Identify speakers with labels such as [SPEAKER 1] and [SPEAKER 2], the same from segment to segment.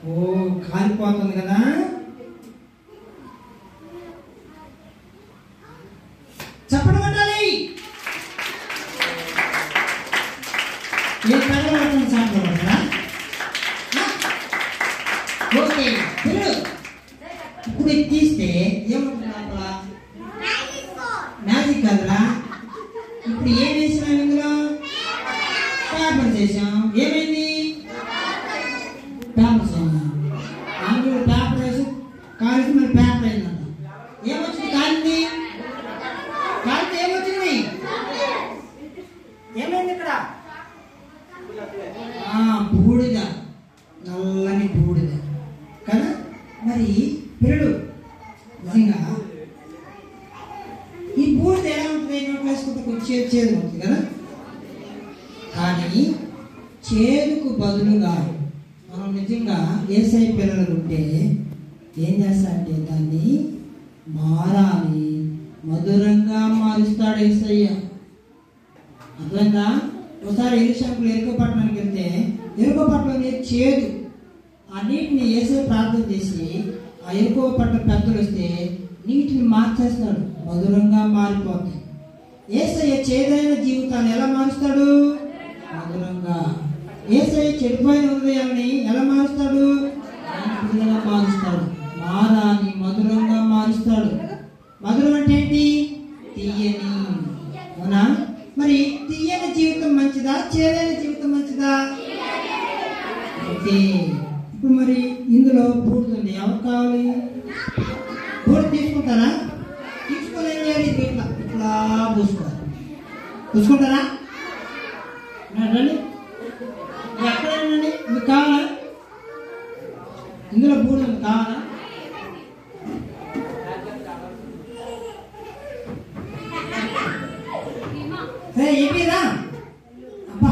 [SPEAKER 1] ఓ కాలిపోతుంది కదా. చప్పట్లు కొట్టాలి. ఏ కలవడుతుంది సాంగ్ కొడతారా? ఓకే పిల్లలు ఇప్పుడు ఇది తీస్తే ఏముంటుంది అక్కడ? మ్యాజిక్ కదరా. ఇప్పుడు ఏం వేసినాం ఇందులో? పేపర్ చేసాం. ఏమైంది? పేపర్ చేసాం. అందులో పేపర్ వేసి కాలికి మరి పేపర్ అయిందంట. ఏమొచ్చింది? కాలింది. కాలితే ఏమొచ్చింది? ఏమైంది ఇక్కడ? బూడిద, నల్లని బూడిద కదా. మరి పిల్లలు నిజంగా ఈ బూడిద ఎలా ఉంటుంది? నోట్లో వేసుకుంటే కొంచెం చేదు ఉంటుంది కదా. కానీ చేదుకు బదులుగా మనం నిజంగా యేసయ్య పిల్లలు ఉంటే ఏం చేస్తారంటే దాన్ని మారాలి, మధురంగా మారుస్తాడు యేసయ్య. అర్థమైందా? ఒకసారి ఎరుషలేములో ఎరుకో పట్టణానికి వెళ్తే ఎరుకో పట్టణంలో చేదు ఆ నీటిని యేసయ్య ప్రార్థన చేసి ఆ ఎరుకో పట్టణ పెద్దలు వస్తే నీటిని మార్చేస్తాడు, మధురంగా మారిపోతాయి. యేసయ్య చేదైన జీవితాన్ని ఎలా మారుస్తాడు? మధురంగా. యేసయ్య చెడిపోయిన హృదయాన్ని ఎలా మారుస్తాడు? మధురంగా మారుస్తాడు. మారాన్ని మధురంగా మారుస్తాడు. మధురం అంటే ఏంటి? తీయని. అవునా? మరి తీయని జీవితం మంచిదా, చేదైన జీవితం మంచిదా? ఓకే. ఇప్పుడు మరి ఇందులో బూడుతుంది. ఎవరు కావాలి? బూడిద తీసుకుంటారా? తీసుకొని ఏం చేయాలి? ఇట్లా ఇట్లా పూసుకోవాలి. పూసుకుంటారా? రండి, ఎక్కడండి? మీకు కావాలా? ఇందులో బూడిద కావాలా? ఏమీరా? అబ్బా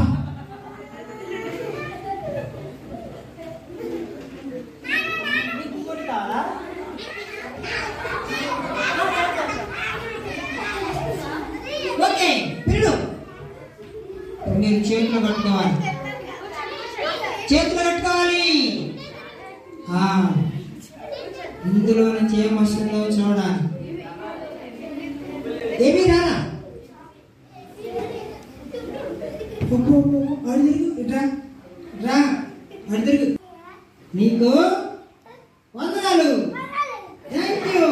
[SPEAKER 1] కావాలా? ఓకే పిల్లలు మీరు చేతిలో కట్టుకోవాలి. చేతిలో కట్టుకోవాలి. ఇందులో నుంచి ఏం వస్తుందో చూడాలి. ఏమీ రారా? నీకు వందనాలు. Thank you.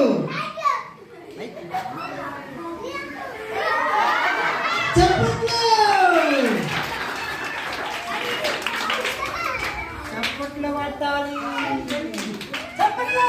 [SPEAKER 1] చప్పట్లు పట్టాలి. చప్పట్లు.